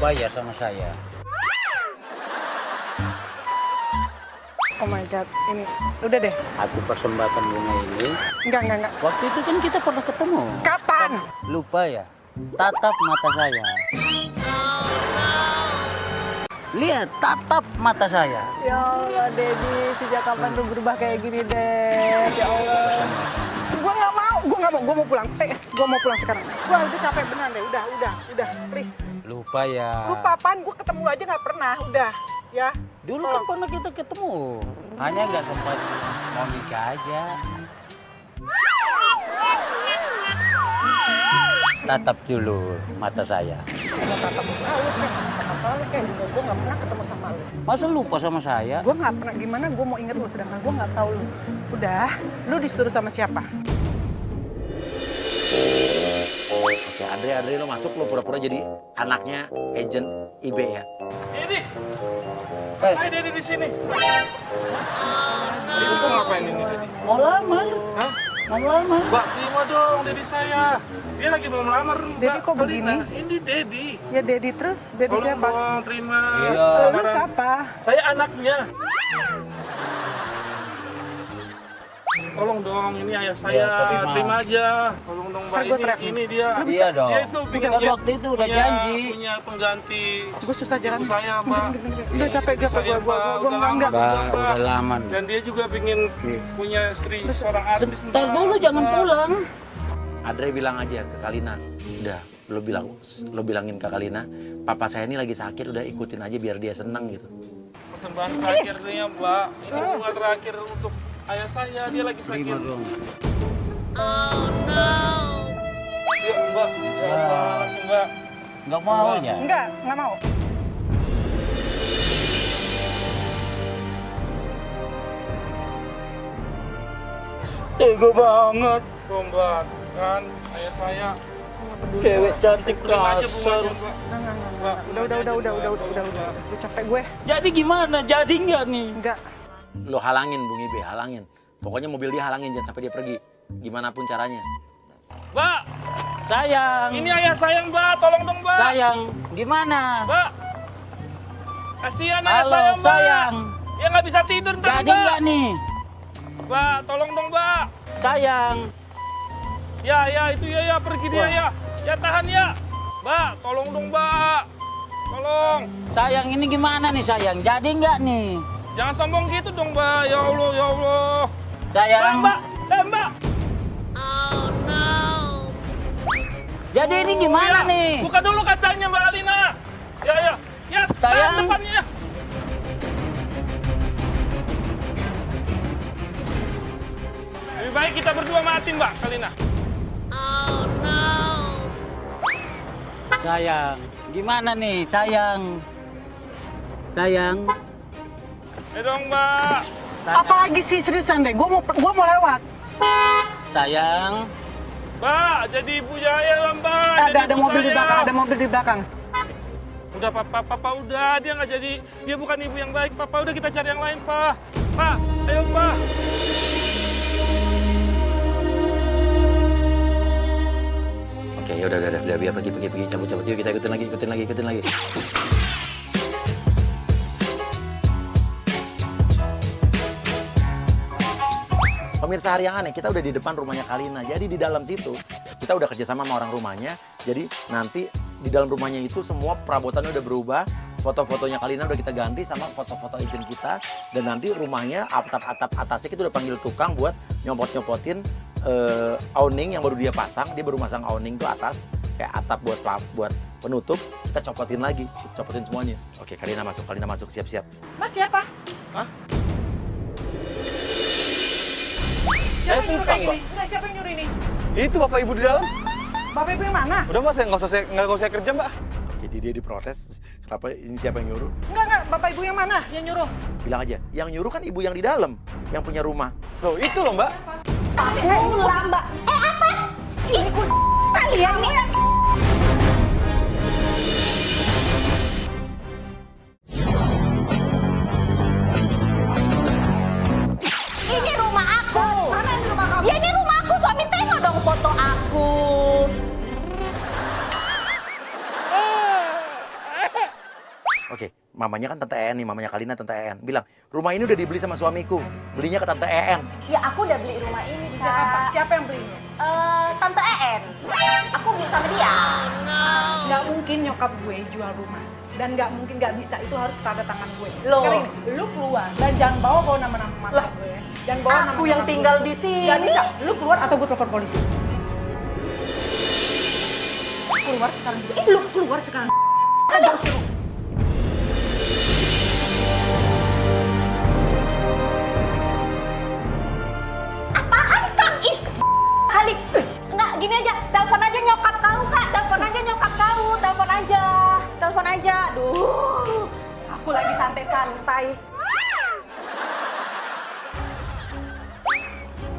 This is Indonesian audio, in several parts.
Lupa ya sama saya. Oh my god, ini udah deh. Hati persembahkan bunga ini. Enggak. Waktu itu kan kita pernah ketemu. Kapan? Lupa ya? Tatap mata saya. Lihat, tatap mata saya. Ya Allah, Dedi, sejak kapan lu berubah kayak gini, Ded? Ya Allah. Gua nggak mau, gua mau pulang. Gua mau pulang sekarang. Gua udah capek beneran deh, udah, please. Lupa ya. Lupa apaan? Gua ketemu lu aja nggak pernah, udah, ya. Dulu kan pernah kita ketemu. Hanya nggak sempat mau nikah aja. Tatap dulu mata saya. Gua tatap muka lu kayak dulu gua nggak pernah ketemu sama lu. Masa lupa sama saya? Gua nggak pernah, gimana gua mau inget lu sedangkan gua nggak tahu lu. Udah, lu disuruh sama siapa? Oke, Andre lo masuk, lo pura-pura jadi anaknya agent IB ya. Dedi, hai Dedi di sini. Dedi kok ngapain ini Dedi? Mau lamar? Hah? Mau lamar? Mbak, terima dong Dedi saya. Dia lagi belum melamar. Dedi kok begini? Ini Dedi. Ya Dedi terus, Dedi Tolong siapa? dong, terima. Iya. Lu lamaran. siapa? Saya anaknya. Tolong dong, ini ayah saya. Terima aja. Tolong dong Mbak, Ntar gua teriak. ini dia. Iya dong. Dia itu Kan waktu itu udah janji. Punya pengganti. Gue susah jalan. Ibu saya, Mbak. Udah capek gak Saya, gua Mbak, enggak. Mbak, udah lama. Dan dia juga pengen punya istri seorang artis. Sebentar dulu, jangan pulang. Andre bilang aja ke Kalina, udah lo bilangin ke Kalina, papa saya ini lagi sakit, udah ikutin aja biar dia seneng gitu. Persembahan terakhirnya Mbak, ini bunga terakhir untuk ayah saya, dia lagi sakit. Terima dong. Yuk Mbak, langsung Mbak. Nggak mau ya? Enggak mau. Tega banget. Tuh Mbak, kan ayah saya. Cewek cantik Terima aja kasar. bunganya Mbak. Enggak. Udah. Gue capek gue. Jadi gimana? Jadi nggak nih? Enggak. Lo halangin Bung Ibe, halangin. Pokoknya mobil dia halangin, jangan sampai dia pergi. Gimana pun caranya. Mbak, Sayang. ini ayah saya Mbak, tolong dong Mbak. Sayang. Gimana? Mbak, kasihan ayah Halo, saya Mbak. sayang. Dia nggak bisa tidur ntar Jadi Mbak. nggak nih? Mbak, tolong dong Mbak. Sayang. Ya, itu ya, pergi dia ya. Ya tahan ya. Mbak, tolong dong Mbak. Tolong. Sayang, ini gimana nih sayang? Jadi nggak nih? Jangan sombong gitu dong Mbak. Ya Allah, ya Allah. Sayang. Mbak. Mbak. Jadi ini gimana Ya, nih? buka dulu kacanya Mbak Alina. Ya. Ya, Sayang. tahan depannya ya. Lebih baik kita berdua mati Mbak Alina. Sayang. Gimana nih sayang? Sayang. Ayo dong Mbak. Sayang. Apalagi sih seriusan deh. Gue mau lewat. Sayang. Mbak, jadi ibu Jaya lah Mbak. Jadi Ada ibu mobil di saya. belakang. Ada mobil di belakang. Udah papa udah, dia nggak jadi, dia bukan ibu yang baik. Papa udah kita cari yang lain Pak. Pak, ayo Pak. Oke, ya udah, biar pergi, cabut. Yuk kita ikutin lagi. Pemirsa Hari Yang Aneh, kita udah di depan rumahnya Kalina. Jadi di dalam situ, kita udah kerjasama sama orang rumahnya. Jadi nanti di dalam rumahnya itu semua perabotannya udah berubah. Foto-fotonya Kalina udah kita ganti sama foto-foto agent kita. Dan nanti rumahnya, atap-atap atasnya kita udah panggil tukang buat nyopot-nyopotin awning yang baru dia pasang. Dia baru masang awning tuh atas, kayak atap buat penutup. Kita copotin lagi, copotin semuanya. Oke, Kalina masuk, siap-siap. Mas siapa? Saya tukang, Mbak. Enggak, siapa yang nyuruh ini? Itu Bapak Ibu di dalam. Bapak Ibu yang mana? Udah Mas, nggak usah saya kerja, Mbak. Jadi dia diprotes, kenapa ini siapa yang nyuruh? Enggak. Bapak Ibu yang mana yang nyuruh? Bilang aja, yang nyuruh kan ibu yang di dalam, yang punya rumah. Loh, itu loh, Mbak. Pulang, Mbak. Apa? Ih, kalian nih. Ini rumah aku. Mana ini rumah kamu? Ya ini rumah aku. Suami tengok dong foto aku. mamanya kan Tante En nih, mamanya Kalina Tante En. Bilang, rumah ini udah dibeli sama suamiku. Belinya ke Tante En. Ya aku udah beli rumah ini, Sejak kapan? Kak. Siapa yang belinya? Tante En. Aku beli sama dia. Nggak mungkin nyokap gue jual rumah. Dan nggak mungkin, nggak bisa. Itu harus tanda tangan gue. Loh. Sekarang ini, lu keluar dan jangan bawa nama-nama mama Lah, gue. Jangan bawa aku yang gue. tinggal di sini. Nggak bisa. Lu keluar atau gue telepon polisi. Keluar sekarang juga. Lu keluar sekarang. Aduh, suruh. Apaan, Kak? Ih, kali. Enggak, gini aja. Telepon aja nyokap kau, Kak. Telepon aja nyokap kau. Telepon aja. Telepon aja. Aduh. Aku lagi santai-santai.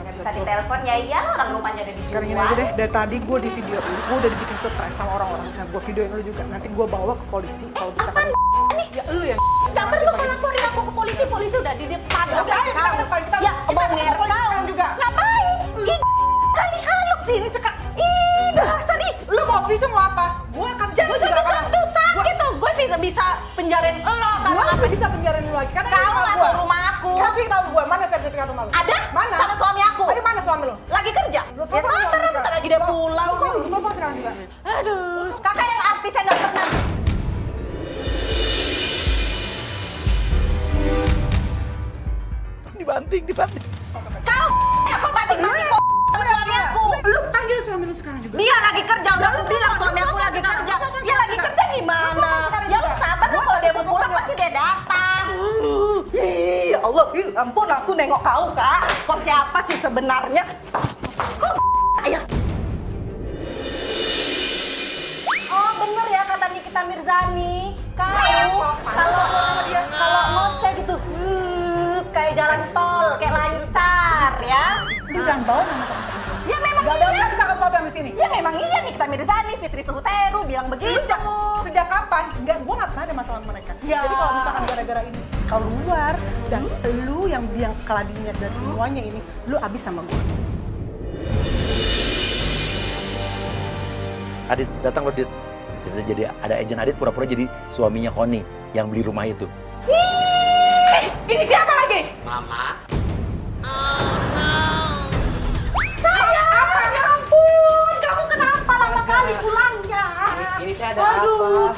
Nggak bisa ditelepon ya, iya. Orang rumahnya ada di Sekarang gini aja deh, dari tadi gue di video ini, gue udah dibikin surprise sama orang-orang. Nah, gue videoin lu juga. Nanti gue bawa ke polisi kalau bisa. Apaan nih? Ya lu yang Gak perlu kau laporin aku ke polisi. Polisi udah di depan. Ya udah, ayo kita ke depan, kita- Ya, kita bonger ke polisi kau. sekarang juga. Ngapain? Ih, kali haluk. sini sekarang. Ih, dasar ih. Lu mau visum mau apa? Gue akan. Jangan gua juga akan- sentuh-sentuh, sakit tuh. Gue bisa penjarain lo karena Gua apa? bisa penjarain lu lagi. Karena ini Kau rumah masuk gua. rumah aku. Kasih tahu gue mana sertifikat rumah lu. Ada? Mana? Sama suami aku. Ada mana suami lu? Lagi kerja. Lu Ya telepon sabar, juga. bentar lagi dia pulang kok. Lu telepon sekarang juga. Aduh, kakak yang artis yang gak pernah. Dibanting. Kau, aku banting-banting kok sama suami aku. Lu panggil suami lu sekarang juga. Dia lagi kerja, udah aku bilang suami aku lagi kerja. Dia lagi kerja gimana? Ya lu sabar dong, kalau dia mau pulang pasti dia datang. Ih, ya Allah, ih, ampun aku nengok kau, Kak. Kok siapa sih sebenarnya? Kok ya? Oh bener ya kata Nikita Mirzani. Kalau ngoceh gitu, kayak jalan tol, kayak lancar ya. Lu jangan bawa nama teman-teman. Ya memang Gak ada iya. yang bisa foto di sini. Ya memang iya Nikita Mirzani, Fitri Suhuteru bilang begitu. Sejak kapan? Enggak, gue gak pernah ada masalah sama mereka. Ya. Jadi kalau misalkan gara-gara ini kau luar dan lu yang biang keladinya dari semuanya ini, lu abis sama gue. Adit, datang lo, Dit. Jadi ada agent Adit pura-pura jadi suaminya Koni yang beli rumah itu. Ini siapa lagi? Mama. Saya, ya ampun, kamu kenapa lama kali pulangnya? Ini saya ada Aduh.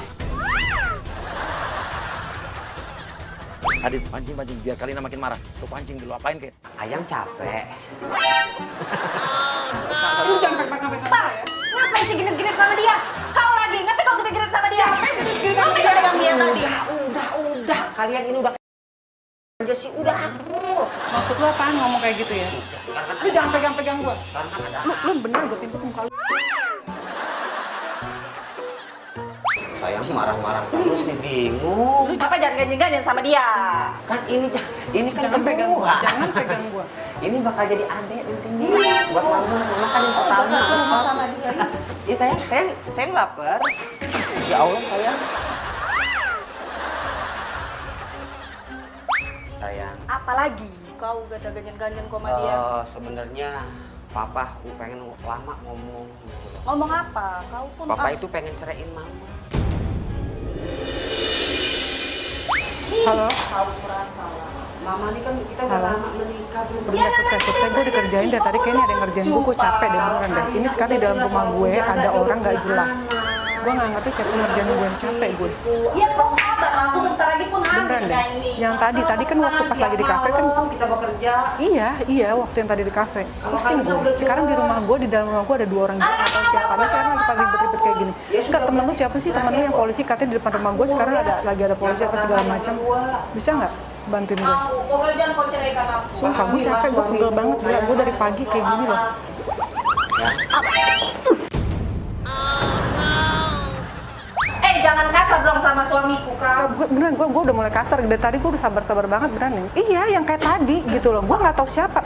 Adit, pancing biar Kalina makin marah. Lo pancing dulu, apain kek? Ayang capek. Lu jangan pegang-pegang Pak, ya. ngapain sih genit-genit sama dia? Kau lagi, ngerti kau genit-genit sama dia? Kau pegang-pegang dia tadi. Udah. Kalian ini udah aja sih, udah aku. Maksud lu apaan ngomong kayak gitu ya? Lu jangan pegang-pegang gue. Sekarang kan ada. Lu bener gue timpuk muka lu. Sayang marah-marah terus nih, bingung. Lu apa jangan ganjen-ganjen sama dia? Kan ini kan Jangan pegang gue. kedua. Jangan pegang gue. Ini bakal jadi adek nantinya buat mama kan yang pertama. Satu rumah sama dia. Iya sayang lapar. Ya Allah sayang. Sayang. Apalagi kau gak ada ganjen-ganjen kok sama dia. Sebenarnya Papa pengen lama ngomong gitu loh. Ngomong apa? Kau pun Papa itu pengen ceraiin Mama. Halo? Kau merasa lah. Mama ini kan kita udah Halo? lama menikah belum. Belum selesai-selesai, gue dikerjain dari tadi kayaknya ada yang ngerjain gue capek deh beneran deh. Ini sekarang di dalam rumah gue ada orang gak jelas. Gue gak ngerti siapa yang ngerjain gue, yang capek gue. Iya kau sabar, aku bentar lagi pun hamil Beneran deh. kayak ini. Yang tadi kan waktu pas lagi di kafe kan. Kita bekerja. Iya, waktu yang tadi di kafe. Pusing gue. Sekarang di rumah gue, di dalam rumah gue ada 2 orang juga atau siapa. Nah, sekarang lagi pada ribet-ribet kayak gini. Enggak, temen lu siapa sih? Temen lu yang polisi katanya di depan rumah gue sekarang lagi ada polisi apa segala macam. Bisa nggak bantuin gue? Aku, pokoknya jangan kau ceraikan aku. Sumpah gue capek, gue pegel banget. Gila, gue dari pagi kayak gini loh. Jangan kasar dong sama suamiku kau. Beneran, gue udah mulai kasar. Dari tadi gue udah sabar-sabar banget beneran. Iya, yang kayak tadi gitu loh. Gue nggak tahu siapa.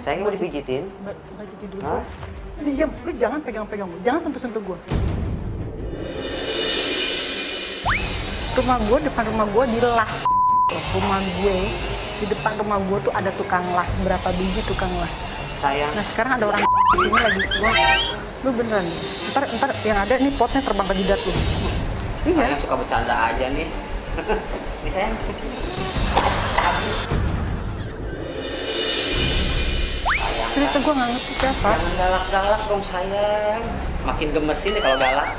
Sayang mau dipijitin? Baju tidur gue. Diam, lu jangan pegang-pegang gue. Jangan sentuh-sentuh gue. Rumah gue, depan rumah gue dilas. Rumah gue, di depan rumah gue tuh ada tukang las. Berapa biji tukang las. Sayang. Nah sekarang ada orang di sini lagi. Lu beneran. Ntar yang ada nih potnya terbang ke jidat lu. Iya. Saya suka bercanda aja nih. Ini sayang. Cerita gue nggak ngerti siapa. Jangan galak-galak dong sayang. Makin gemesin nih kalau galak.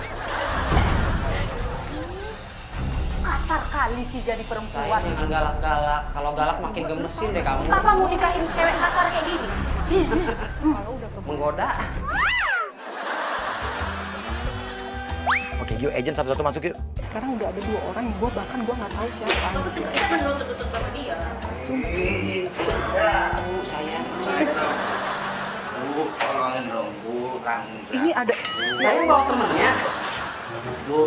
Kasar kali sih jadi perempuan. Sayang jangan galak-galak. Kalau galak makin gemesin deh kamu. Papa mau nikahin cewek kasar kayak gini? Menggoda. Oke, yuk agent satu-satu masuk yuk. Sekarang udah ada 2 orang yang gue bahkan gue nggak tahu siapa. Jangan lutut-lutut sama dia. Sayang. Bu, tolongin dong, Bu, tanggung jawab. Ini ada. Sayang bawa temennya. Bu,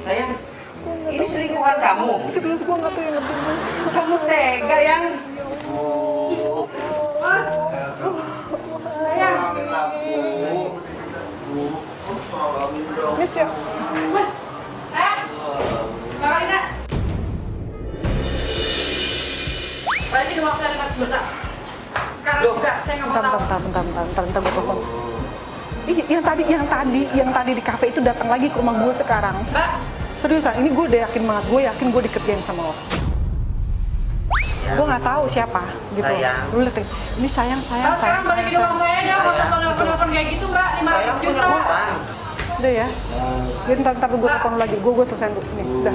Sayang. Ini selingkuhan kamu. Serius gue nggak tahu yang ngerti mas. Kamu tega yang. Bu. Tolongin lah, Bu. Bu, tolongin dong. Miss ya. Karolina, balikin uang saya 500 juta. Sekarang juga, saya nggak mau tahu. Bentar gue telepon. Ih, yang tadi di kafe itu datang lagi ke rumah gue sekarang. Mbak, Seriusan, ini gue udah yakin banget, gue dikerjain sama orang. Gue nggak tahu siapa, gitu. Sayang. Lu lihat, ini sayang. Mbak sekarang balikin uang saya deh. Nggak usah telepon-telepon kayak gitu, Mbak. Sayang 500 punya juta. utang. Udah ya. Jadi ntar gue telepon lagi. Gue selesai dulu. Nih, udah.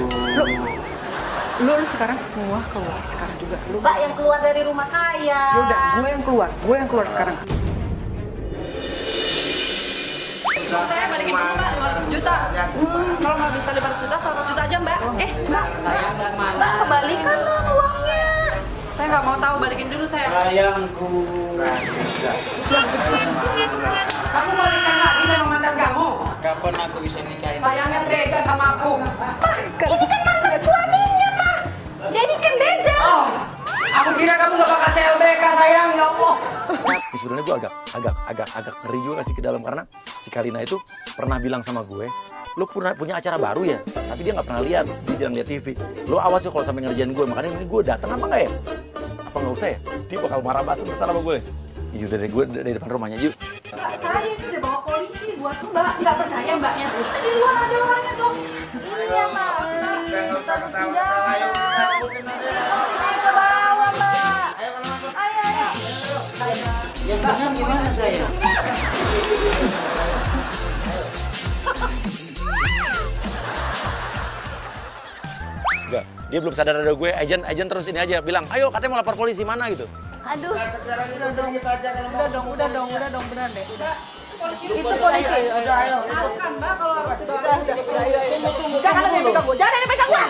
Lu sekarang semua keluar sekarang juga. Lu. Mbak yang keluar dari rumah saya. Ya udah, gue yang keluar sekarang. Saya balikin dulu, Mbak. 500 juta. Kalau nggak bisa 500 juta, 100 juta aja, Mbak. Mbak, Sayang mau kemana? Mbak kembalikan dong uangnya. Saya nggak mau tahu, balikin dulu saya. Sayangku. Kamu mau nikah lagi sama mantan kamu? Kapan aku bisa nikahin? Sayangnya tega sama aku. Ini kan mantan suaminya, Pak. Jadi kan beda. Oh, aku kira kamu nggak bakal CLBK, sayang. Ya Allah. Ini sebenarnya gue agak ngeri juga sih ke dalam karena si Kalina itu pernah bilang sama gue, lo punya acara baru ya, tapi dia nggak pernah lihat, dia jarang lihat TV. Lo awas ya kalau sampai ngerjain gue, makanya ini gue datang apa nggak ya? Apa nggak usah ya? Dia bakal marah besar sama gue. Iya udah deh, gue dari depan rumahnya yuk. Mbak, saya itu udah bawa polisi buat Mbak. Nggak percaya Mbaknya. Itu di luar ada orangnya tuh. Iya, Mbak. Nggak usah ketawa-ketawa, ayo kita ikutin aja. Ayo ke bawah, Mbak. Ayo kalau masuk. Ayo. Yang benar gimana sayang? Enggak, dia belum sadar ada gue. Agent terus ini aja bilang, ayo katanya mau lapor polisi mana gitu. Aduh. Sekarang kita udah kita aja kalau mau. Udah dong, beneran deh. Itu polisi. Udah, ayo. Bukan Mbak kalau harus Jangan ada yang pegang gue, jangan ada yang pegang gue.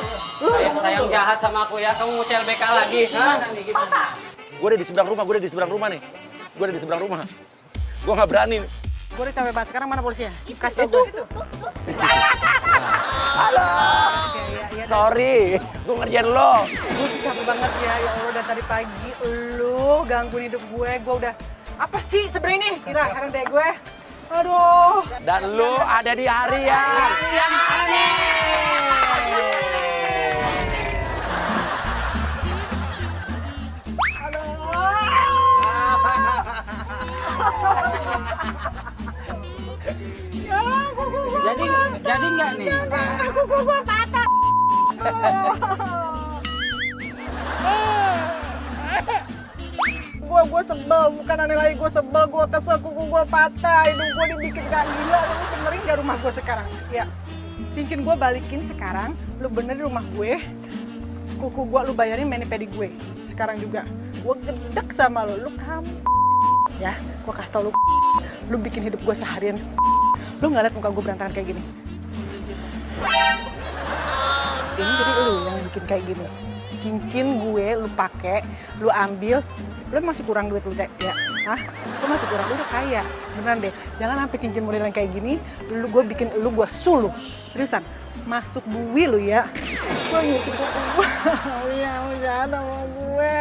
Sayang jahat sama aku ya. Kamu mau CLBK lagi? Hah? Gue udah di seberang rumah, nih. Gue udah di seberang rumah. Gue nggak berani. Gue udah capek banget, sekarang mana polisinya? Kasih tau gue. Sorry, gue ngerjain lo. Gue tuh capek banget ya Allah, udah tadi pagi lu gangguin hidup gue udah apa sih sebenarnya ini? Gila, sekarang deh gue. Aduh. Dan lo ada di hari yang aneh. Jadi nggak nih? Kuku gua patah. Gue sebel, bukan aneh lagi, gue sebel, gue kesel, kuku gue patah, hidung gue dibikin gak gila, lu benerin gak rumah gue sekarang? Ya, cincin gue balikin sekarang, lu benerin rumah gue, kuku gue lu bayarin mani-pedi gue, sekarang juga, gue gedek sama lu kamu, ya, gue kasih tau lu bikin hidup gue seharian, lu gak liat muka gue berantakan kayak gini? Ini jadi lu yang bikin kayak gini. Cincin gue lu pakai, lu ambil, lu masih kurang duit lu deh, ya? Hah? Lu masih kurang, lu udah kaya, beneran deh. Jangan sampai cincin modelan kayak gini, gue bikin lu gue suluh, seriusan. Masuk bui lu ya. Gue ngisi kuku gue, iya, jangan sama gue.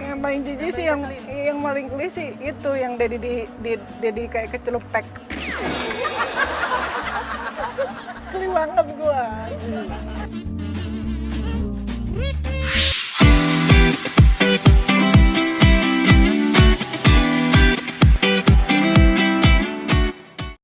Yang paling jijik sih, yang paling geli sih itu yang Dedi kayak kecelupek. Geli banget gue.